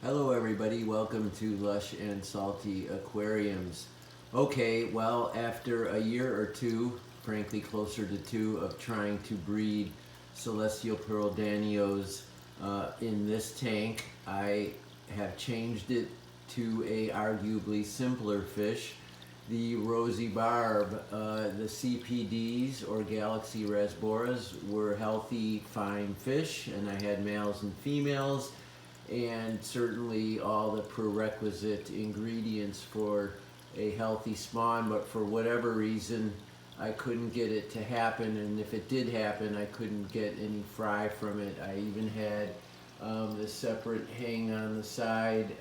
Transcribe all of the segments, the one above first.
Hello everybody, welcome to Lush and Salty Aquariums. Okay, well, after a year or two, frankly closer to two, of trying to breed celestial pearl danios in this tank, I have changed it to a arguably simpler fish, the rosy barb. The CPDs, or Galaxy rasboras, were healthy, fine fish, and I had males and females, and certainly all the prerequisite ingredients for a healthy spawn, but for whatever reason I couldn't get it to happen, and if it did happen I couldn't get any fry from it. I even had the separate hang on the side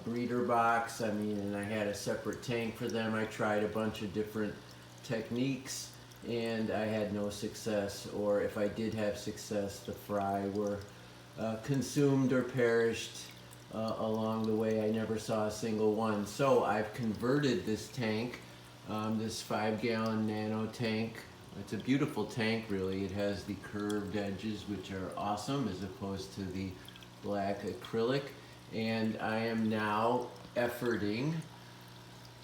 breeder box, and I had a separate tank for them. I tried a bunch of different techniques and I had no success, or if I did have success, the fry were consumed or perished along the way. I never saw a single one. So I've converted this tank, this 5-gallon nano tank. It's a beautiful tank, really. It has the curved edges, which are awesome, as opposed to the black acrylic. And I am now efforting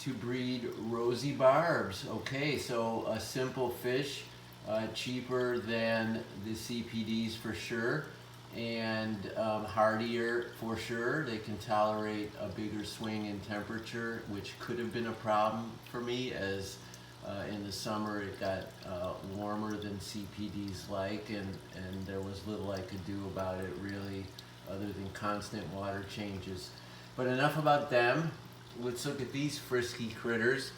to breed rosy barbs. Okay, so a simple fish, cheaper than the CPDs for sure, and hardier for sure. They can tolerate a bigger swing in temperature, which could have been a problem for me, as in the summer it got warmer than CPDs like, and there was little I could do about it really, other than constant water changes. But enough about them. Let's look at these frisky critters.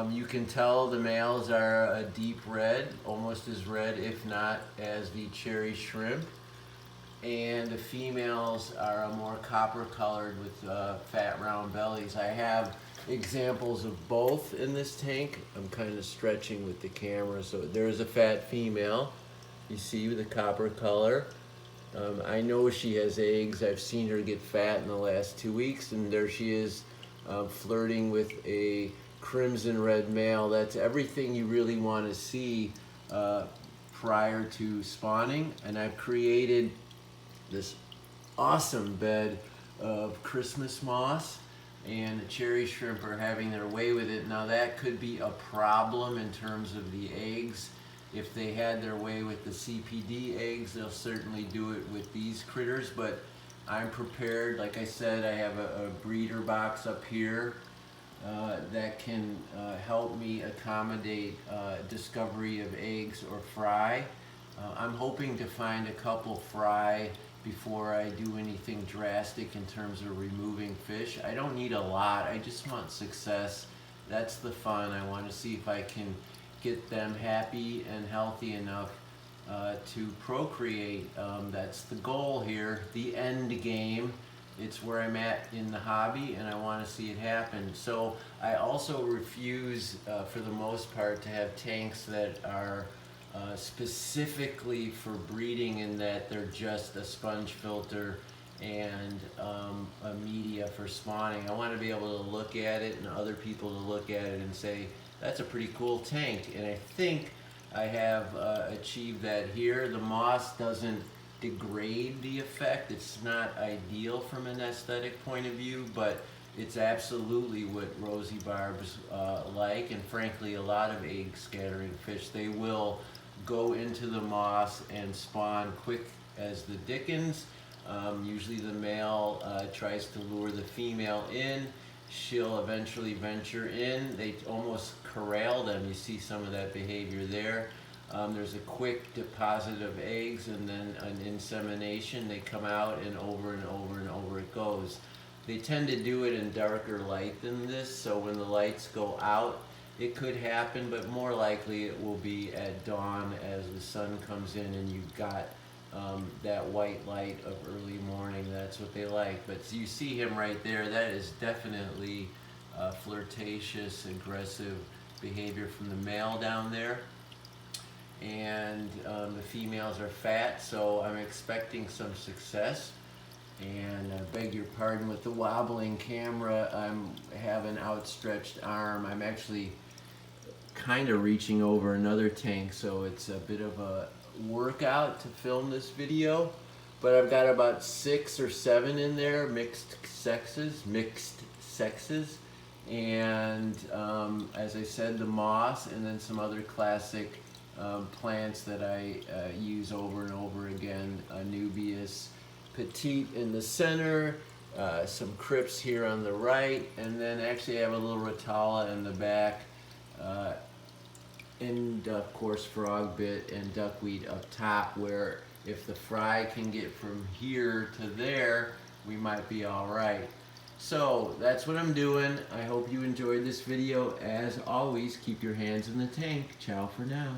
You can tell the males are a deep red, almost as red if not as the cherry shrimp, and the females are a more copper colored with fat round bellies. I have examples of both in this tank. I'm kind of stretching with the camera, so there's a fat female, you see, with a copper color. I know she has eggs. I've seen her get fat in the last 2 weeks, and there she is flirting with a crimson red male. That's everything you really want to see prior to spawning. And I've created this awesome bed of Christmas moss, and the cherry shrimp are having their way with it. Now that could be a problem in terms of the eggs. If they had their way with the CPD eggs, they'll certainly do it with these critters, but I'm prepared. Like I said, I have a breeder box up here that can help me accommodate discovery of eggs or fry. I'm hoping to find a couple fry before I do anything drastic in terms of removing fish. I don't need a lot, I just want success. That's the fun. I want to see if I can get them happy and healthy enough to procreate. That's the goal here, the end game. It's where I'm at in the hobby, and I want to see it happen. So I also refuse, for the most part, to have tanks that are specifically for breeding, in that they're just a sponge filter and a media for spawning. I want to be able to look at it, and other people to look at it and say, that's a pretty cool tank. And I think I have achieved that here. The moss doesn't degrade the effect. It's not ideal from an aesthetic point of view, but it's absolutely what rosy barbs like, and frankly a lot of egg scattering fish. They will go into the moss and spawn quick as the dickens. Usually the male tries to lure the female in. She'll eventually venture in. They almost corral them. You see some of that behavior there. There's a quick deposit of eggs and then an insemination. They come out, and over and over and over it goes. They tend to do it in darker light than this, so when the lights go out, it could happen, but more likely it will be at dawn as the sun comes in and you've got that white light of early morning. That's what they like. But you see him right there. That is definitely flirtatious, aggressive behavior from the male down there. And the females are fat, so I'm expecting some success. And I beg your pardon with the wobbling camera. I have an outstretched arm. I'm actually kind of reaching over another tank, so it's a bit of a workout to film this video. but I've got about 6 or 7 in there, mixed sexes, and as I said, the moss, and then some other classic plants that I use over and over again. Anubias petite in the center, some crypts here on the right, and then actually I have a little Rotala in the back, and of course frogbit and duckweed up top, where if the fry can get from here to there, we might be all right. So that's what I'm doing. I hope you enjoyed this video. As always, keep your hands in the tank. Ciao for now.